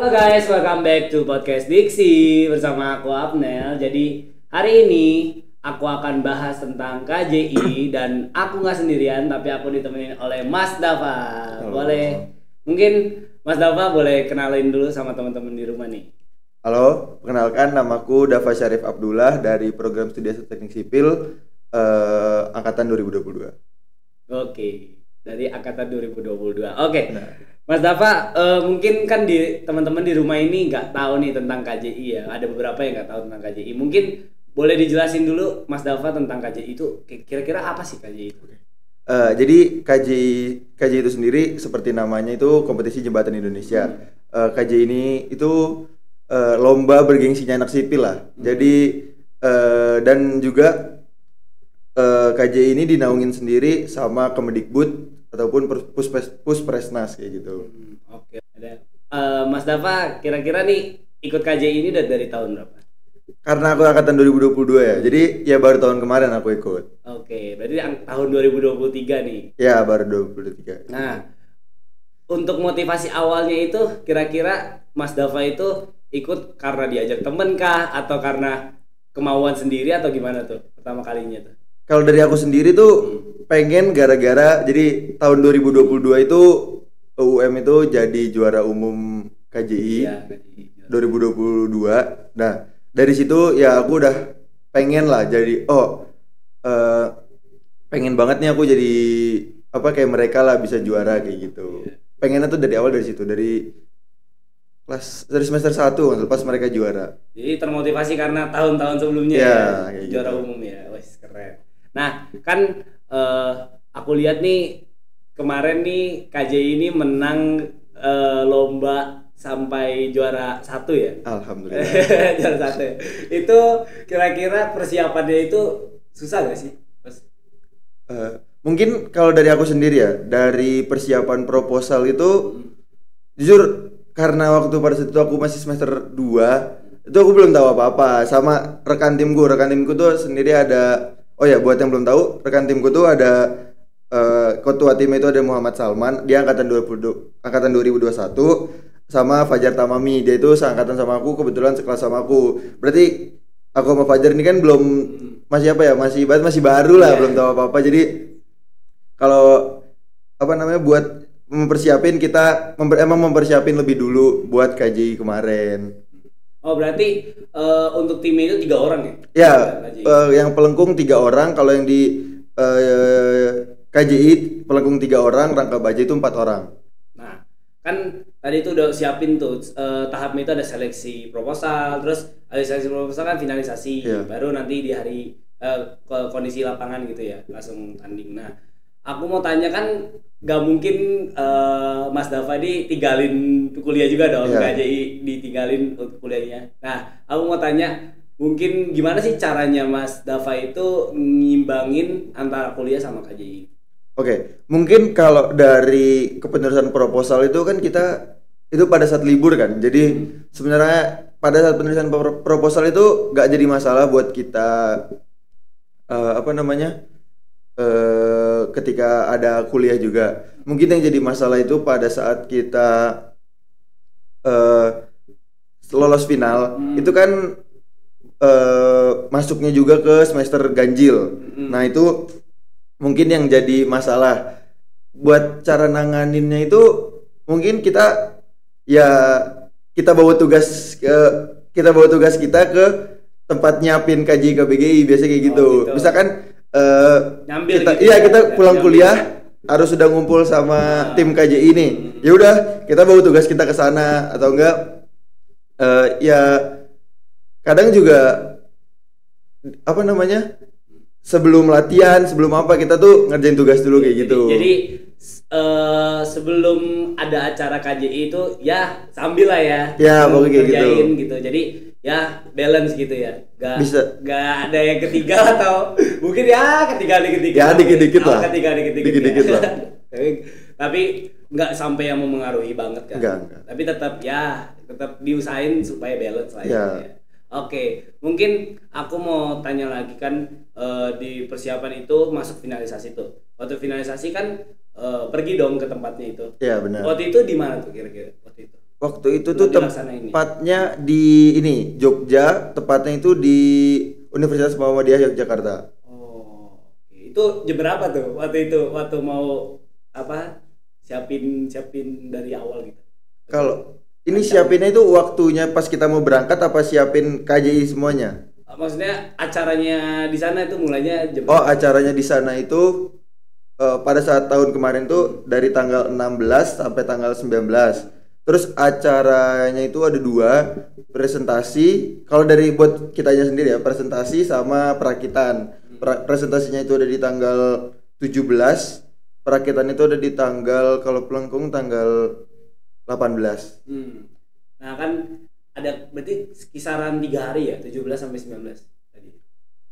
Halo guys, welcome back to podcast Diksi bersama aku Abnel. Jadi hari ini aku akan bahas tentang KJI dan aku nggak sendirian, tapi aku ditemenin oleh Mas Dava. Boleh, mungkin Mas Dava boleh kenalin dulu sama teman-teman di rumah nih. Halo, perkenalkan namaku Dava Syarif Abdullah dari program studi teknik sipil angkatan 2022. Oke, dari angkatan 2022. Oke. Nah. Mas Dava, mungkin kan teman-teman di rumah ini nggak tahu nih tentang KJI ya. Ada beberapa yang nggak tahu tentang KJI. Mungkin boleh dijelasin dulu Mas Dava tentang KJI itu kira-kira apa sih KJI itu? Jadi KJI itu sendiri seperti namanya itu kompetisi jembatan Indonesia. KJI ini itu lomba bergengsinya anak sipil lah. Jadi dan juga KJI ini dinaungin sendiri sama Kemendikbud ataupun Puspresnas kayak gitu. Oke. Mas Dava kira-kira nih ikut KJI ini dari tahun berapa? Karena aku angkatan 2022 ya, jadi ya baru tahun kemarin aku ikut. Oke, berarti tahun 2023 nih. Ya, baru 2023. Nah, untuk motivasi awalnya itu kira-kira Mas Dava itu ikut karena diajak temen kah? Atau karena kemauan sendiri atau gimana tuh pertama kalinya tuh? Kalau dari aku sendiri tuh pengen gara-gara jadi tahun 2022 itu UUM itu jadi juara umum KJI Iya, 2022. Nah, dari situ ya aku udah pengen lah jadi pengen banget nih aku jadi kayak mereka lah bisa juara kayak gitu. Pengennya tuh dari awal dari situ, dari semester 1 pas mereka juara. Jadi termotivasi karena tahun-tahun sebelumnya ya juara gitu. umum ya. Wah, keren. Nah, kan aku lihat nih kemarin nih KJI ini menang lomba sampai juara 1 ya. Alhamdulillah. Juara 1. Itu kira-kira persiapannya itu susah gak sih? Mungkin kalau dari aku sendiri ya, dari persiapan proposal itu jujur karena waktu pada saat itu aku masih semester 2, itu aku belum tahu apa-apa sama rekan timku tuh sendiri ada. Oh ya, buat yang belum tahu, rekan timku tuh ada ketua tim itu ada Muhammad Salman, dia angkatan 2021, sama Fajar Tamami, dia itu seangkatan sama aku, kebetulan sekelas sama aku. Berarti aku sama Fajar ini kan belum masih baru lah, belum tahu apa-apa. Jadi kalau buat mempersiapin kita mempersiapin lebih dulu buat KJI kemarin. Oh, berarti untuk timnya itu 3 orang ya? Ya, yang pelengkung 3 orang, kalau yang di KJI pelengkung 3 orang, rangka baja itu 4 orang. Nah, kan tadi itu udah siapin tuh tahapnya itu ada seleksi proposal, terus ada seleksi proposal kan finalisasi, baru nanti di hari kondisi lapangan gitu ya, langsung tanding. Nah, aku mau tanya kan gak mungkin Mas Dava tinggalin kuliah juga dong, KJI ditinggalin untuk kuliahnya. Nah, aku mau tanya mungkin gimana sih caranya Mas Dava itu ngimbangin antara kuliah sama KJI? Oke, mungkin kalau dari kepenulisan proposal itu kan kita itu pada saat libur kan. Jadi sebenarnya pada saat penulisan proposal itu gak jadi masalah buat kita ketika ada kuliah juga. Mungkin yang jadi masalah itu pada saat kita lolos final, itu kan masuknya juga ke semester ganjil. Nah, itu mungkin yang jadi masalah. Buat cara nanganinnya itu mungkin kita bawa tugas kita ke tempat nyiapin KJI KBGI, biasa kayak gitu. Misalkan kita pulang kuliah harus sudah ngumpul sama tim KJI ini. Ya udah, kita bawa tugas kita ke sana, atau enggak kadang juga sebelum latihan, sebelum kita tuh ngerjain tugas dulu kayak gitu. Jadi sebelum ada acara KJI itu ya sambil lah ya. Ya, pokoknya kayak gitu. Jadi ya balance gitu ya. Gak ada yang ketiga atau mungkin ya ketiga dikit-dikit. Ya dikit-dikit lah. Dikit-dikit lah. Tapi nggak sampai yang memengaruhi banget kan. Enggak. Tapi tetap diusahain supaya balance lah ya. Oke, mungkin aku mau tanya lagi kan di persiapan itu masuk finalisasi tuh. Waktu finalisasi kan pergi dong ke tempatnya itu. Iya, benar. Waktu itu di mana tuh kira-kira waktu itu? Waktu itu tuh Belum dilaksanain ya? tepatnya di ini Jogja, tepatnya itu di Universitas Muhammadiyah Yogyakarta. Oh, oke. Itu jam berapa tuh waktu itu waktu mau apa siapin siapin dari awal gitu? Kalau ini Rancang. siapinnya itu waktunya pas kita mau berangkat apa siapin KJI semuanya? Maksudnya acaranya di sana itu mulainya jam Oh, berapa? acaranya di sana itu pada saat tahun kemarin tuh dari tanggal 16 sampai tanggal 19. Terus acaranya itu ada dua, presentasi. Kalau dari buat kitanya sendiri ya, presentasi sama perakitan. Presentasinya itu ada di tanggal 17, perakitan itu ada di tanggal kalau pelengkung tanggal 18. Hmm. Nah kan ada berarti kisaran 3 hari ya, 17 sampai 19 tadi.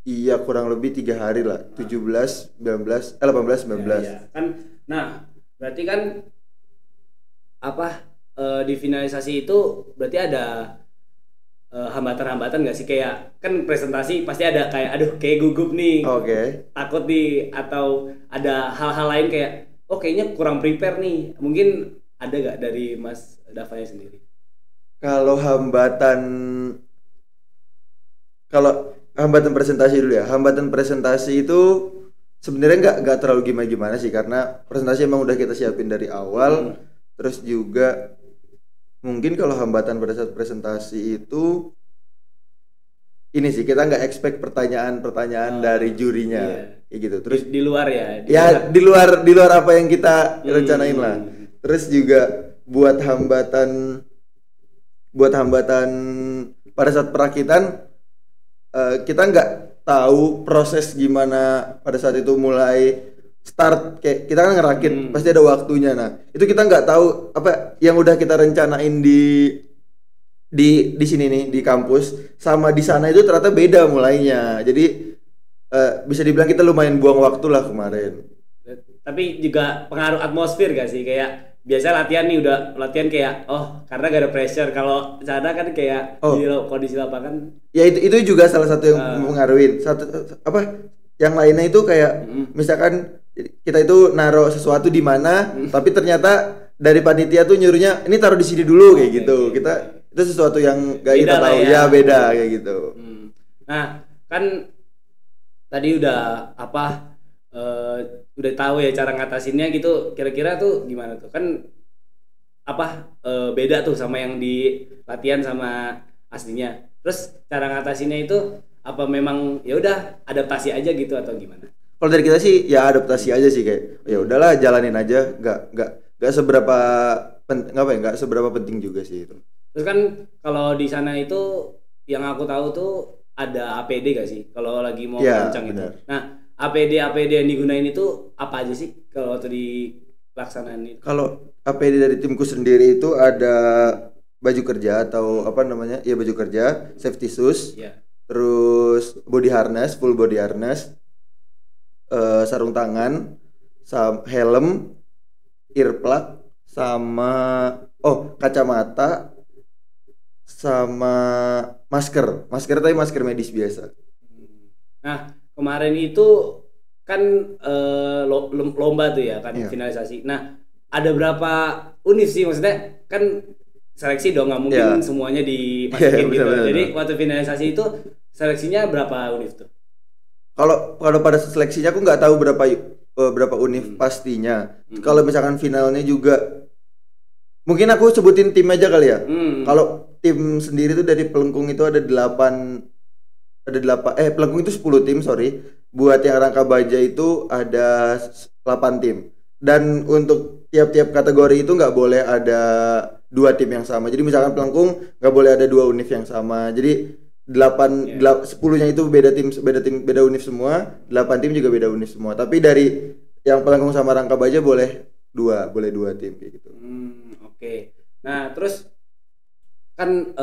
Iya, kurang lebih 3 hari lah. 17, 19, 18, 19. Ya, kan. Nah, berarti kan apa di finalisasi itu berarti ada hambatan-hambatan nggak sih, kayak kan presentasi pasti ada kayak aduh kayak gugup nih, Oke. takut nih, atau ada hal-hal lain kayak oh kayaknya kurang prepare nih, mungkin ada nggak dari Mas Davanya sendiri? Kalau hambatan presentasi dulu ya. Hambatan presentasi itu sebenarnya nggak terlalu gimana-gimana sih, karena presentasi emang udah kita siapin dari awal. Terus juga mungkin kalau hambatan pada saat presentasi itu ini sih, kita nggak expect pertanyaan-pertanyaan dari jurinya, iya. kayak gitu. Terus Di luar ya, di luar apa yang kita rencanain lah. Terus juga buat hambatan pada saat perakitan, kita nggak tahu proses gimana pada saat itu mulai start. Kayak kita kan ngerakit pasti ada waktunya. Nah itu kita nggak tahu apa yang udah kita rencanain di sini nih di kampus sama di sana itu ternyata beda mulainya. Jadi bisa dibilang kita lumayan buang waktu lah kemarin. Tapi juga pengaruh atmosfer gak sih, kayak biasa latihan nih udah latihan kayak oh karena gak ada pressure, kalau sana kan kayak di kondisi lapangan ya itu juga salah satu yang mengaruhin. Satu apa yang lainnya itu kayak misalkan kita itu naruh sesuatu di mana tapi ternyata dari panitia tuh nyuruhnya ini taruh di sini dulu kayak gitu. Kita itu sesuatu yang gak kita tahu ya, beda kayak gitu. Nah kan tadi udah apa udah tahu ya cara ngatasinnya gitu, kira-kira tuh gimana tuh kan apa beda tuh sama yang di latihan sama aslinya. Terus cara ngatasinnya itu apa memang ya udah adaptasi aja gitu atau gimana? Kalau dari kita sih ya adaptasi aja sih, kayak ya udahlah jalanin aja, nggak seberapa penting juga sih itu. Terus kan kalau di sana itu yang aku tahu tuh ada APD gak sih kalau lagi mau kencang itu. Nah APD yang digunain itu apa aja sih kalau waktu dilaksanaan itu? Kalau APD dari timku sendiri itu ada baju kerja atau apa namanya ya, baju kerja, safety shoes, terus body harness, full body harness, sarung tangan, helm, earplug, sama kacamata, sama masker tapi masker medis biasa. Nah kemarin itu kan lomba tuh ya kan, finalisasi. Nah ada berapa univ sih, maksudnya kan seleksi dong, nggak mungkin semuanya dimasukin gitu. Jadi waktu finalisasi itu seleksinya berapa univ tuh? Kalau pada seleksinya aku nggak tahu berapa univ pastinya. Kalau misalkan finalnya juga mungkin aku sebutin tim aja kali ya. Kalau tim sendiri tuh dari pelengkung itu ada 8 pelengkung itu 10 tim, sorry. Buat yang rangka baja itu ada 8 tim. Dan untuk tiap-tiap kategori itu nggak boleh ada 2 tim yang sama. Jadi misalkan pelengkung nggak boleh ada 2 univ yang sama. Jadi 10-nya itu beda univ semua, 8 tim juga beda univ semua. Tapi dari yang pelengkung sama rangka baja boleh 2 tim kayak gitu. Oke. Nah, terus kan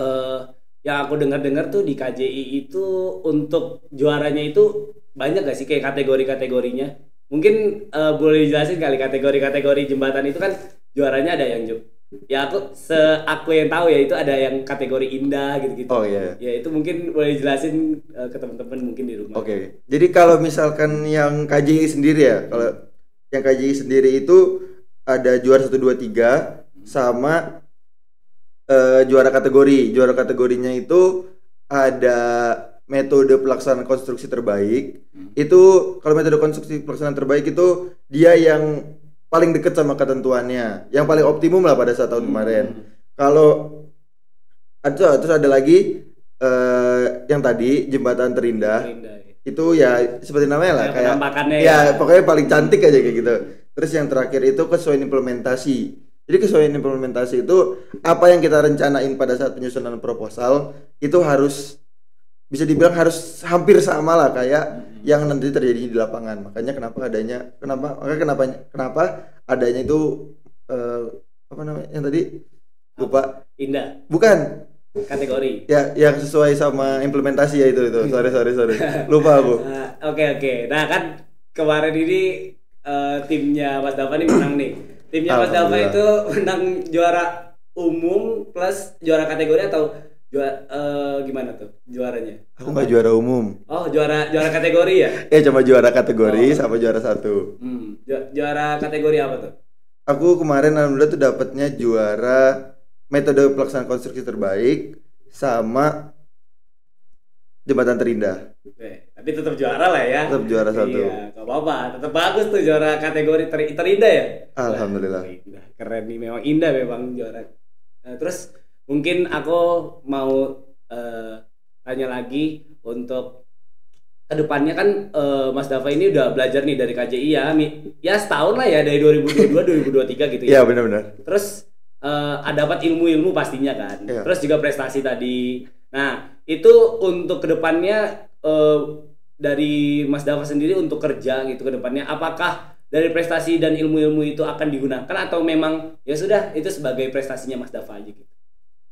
yang aku dengar tuh di KJI itu untuk juaranya itu banyak gak sih kayak kategori-kategorinya? Mungkin boleh dijelasin kali kategori-kategori jembatan itu kan juaranya ada yang ya aku yang tahu ya itu ada yang kategori indah gitu-gitu. Oh iya. Ya itu mungkin boleh dijelasin ke teman-teman mungkin di rumah. Oke. Jadi kalau misalkan yang KJI sendiri ya, kalau yang KJI sendiri itu ada juara 1 2 3 sama juara kategori. Juara kategorinya itu ada metode pelaksanaan konstruksi terbaik. Itu kalau metode konstruksi pelaksanaan terbaik itu dia yang paling dekat sama ketentuannya, yang paling optimum lah pada saat tahun kemarin. Kalau terus ada lagi yang tadi jembatan terindah. Itu ya seperti namanya lah, kayak ya pokoknya paling cantik aja kayak gitu. Terus yang terakhir itu kesesuaian implementasi. Jadi kesesuaian implementasi itu apa yang kita rencanain pada saat penyusunan proposal itu harus bisa dibilang harus hampir sama lah kayak yang nanti terjadi di lapangan. Makanya kenapa adanya itu apa namanya yang tadi lupa. Indah. Bukan. Kategori. Ya, yang sesuai sama implementasi ya itu. Sorry. Lupa aku. Oke. Nah kan kemarin ini timnya Mas Dava ini menang nih. Timnya Mas Dava itu menang juara umum plus juara kategori atau gimana tuh juaranya? Aku nggak juara umum. Oh juara kategori ya? Cuma juara kategori sama juara 1. Juara kategori apa tuh? Aku kemarin alhamdulillah tuh dapatnya juara metode pelaksanaan konstruksi terbaik sama jembatan terindah. Tapi tetap juara lah ya. Tetap juara 1. Iya, gak apa-apa. Tetap bagus tuh juara kategori terindah ya. Alhamdulillah. Keren nih, memang indah memang juara. Terus mungkin aku mau tanya lagi untuk kedepannya kan Mas Dava ini udah belajar nih dari KJI ya setahun lah ya dari 2022 2023 gitu ya. Iya benar. Terus dapat ilmu-ilmu pastinya kan. Yeah. Terus juga prestasi tadi. Nah, itu untuk kedepannya dari Mas Dava sendiri untuk kerja gitu kedepannya, apakah dari prestasi dan ilmu-ilmu itu akan digunakan atau memang ya sudah itu sebagai prestasinya Mas Dava aja gitu?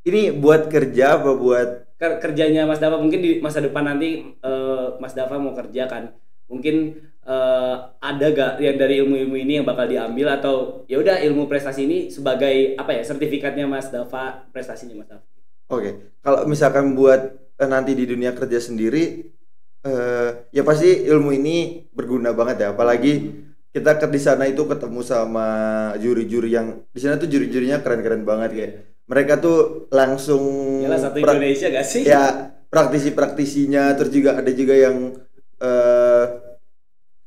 Ini buat kerja apa buat kerjanya Mas Dava mungkin di masa depan nanti Mas Dava mau kerja kan? Mungkin ada gak yang dari ilmu-ilmu ini yang bakal diambil atau ya udah ilmu prestasi ini sebagai apa ya sertifikatnya Mas Dava, prestasinya Mas Dava. Oke. Kalau misalkan buat nanti di dunia kerja sendiri ya pasti ilmu ini berguna banget ya, apalagi kita di sana itu ketemu sama juri-juri yang di sana tuh juri-jurinya keren-keren banget kayak mereka tuh langsung yalah satu Indonesia gak sih? Ya praktisi-praktisinya, terus juga ada juga yang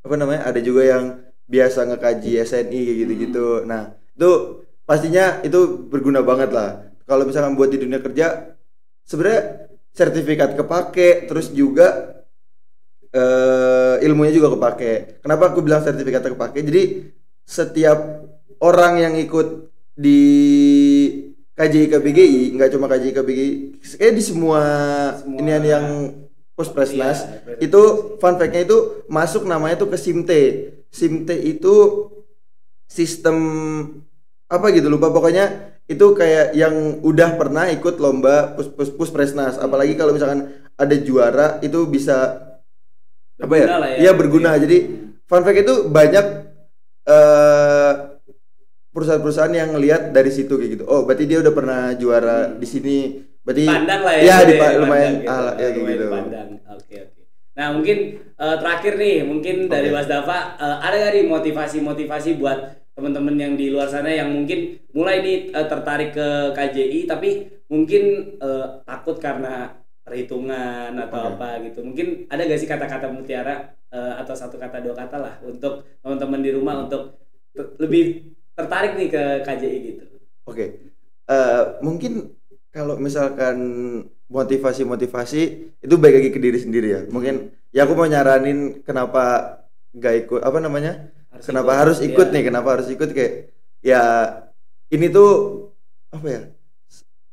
apa namanya, ada juga yang biasa ngekaji SNI kayak gitu-gitu. Nah itu pastinya itu berguna banget lah kalau misalkan buat di dunia kerja. Sebenarnya sertifikat kepake, terus juga ilmunya juga kepake. Kenapa aku bilang sertifikat kepake? Jadi setiap orang yang ikut di KJI KBGI, nggak cuma KJI KBGI, kayak di semua inian yang Puspresnas, itu fun fact-nya itu masuk namanya tuh ke SIMTE. SIMTE itu sistem apa gitu lupa, pokoknya itu kayak yang udah pernah ikut lomba Puspresnas. Apalagi kalau misalkan ada juara itu bisa berguna apa ya? Iya berguna. Jadi fun fact itu banyak perusahaan-perusahaan yang ngelihat dari situ kayak gitu. Oh, berarti dia udah pernah juara di sini. Berarti pandang lah ya. Ya lumayan gitu. Ya kayak gitu. Oke. Nah, mungkin terakhir nih, mungkin dari Mas Dava ada nggak nih motivasi buat teman-teman yang di luar sana yang mungkin mulai nih tertarik ke KJI tapi mungkin takut karena perhitungan atau apa gitu. Mungkin ada gak sih kata-kata mutiara atau satu kata dua kata lah untuk teman-teman di rumah untuk lebih tertarik nih ke KJI gitu. Mungkin kalau misalkan motivasi itu baik lagi ke diri sendiri ya. Mungkin ya aku mau nyaranin kenapa gak ikut apa namanya? Kenapa harus ikut nih? Kenapa harus ikut kayak ya ini tuh apa ya?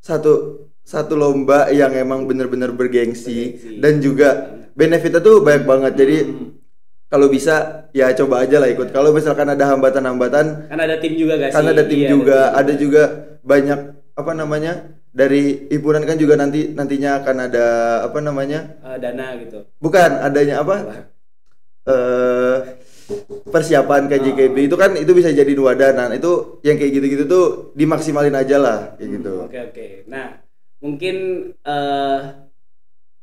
Satu lomba yang emang bener-bener bergengsi dan juga benefitnya tuh banyak banget. Jadi kalau bisa ya coba aja lah ikut. Kalau misalkan ada hambatan-hambatan, kan ada tim juga guys. Kan ada tim juga, ada juga banyak apa namanya dari hiburan kan juga nantinya akan ada apa namanya dana gitu. Bukan adanya apa? Persiapan KJKB itu kan itu bisa jadi wadah. Nah itu yang kayak gitu-gitu tuh dimaksimalin aja lah kayak gitu. Oke. Nah mungkin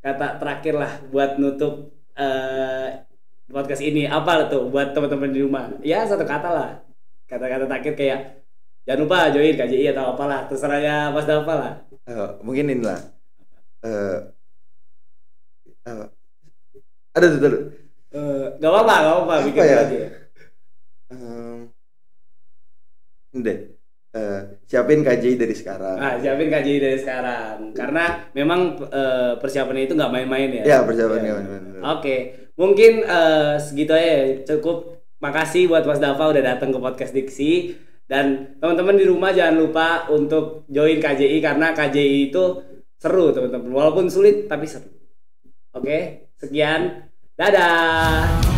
kata terakhir lah buat nutup podcast ini apa tuh buat teman-teman di rumah? Ya satu kata lah, kata-kata terakhir kayak jangan lupa join KJI atau apalah, terserah ya Mas Dava lah. Mungkin inilah ada tuh. Gak apa-apa, bikin ya? aja. Ini deh. Siapin KJI dari sekarang. Siapin KJI dari sekarang. Karena memang persiapannya itu nggak main-main ya. Ya, persiapannya nggak main-main. Oke. Mungkin segitu aja. Cukup. Makasih buat Mas Dava udah datang ke podcast Diksi. Dan teman-teman di rumah jangan lupa untuk join KJI karena KJI itu seru teman-teman. Walaupun sulit tapi seru. Oke. Sekian. Dadah.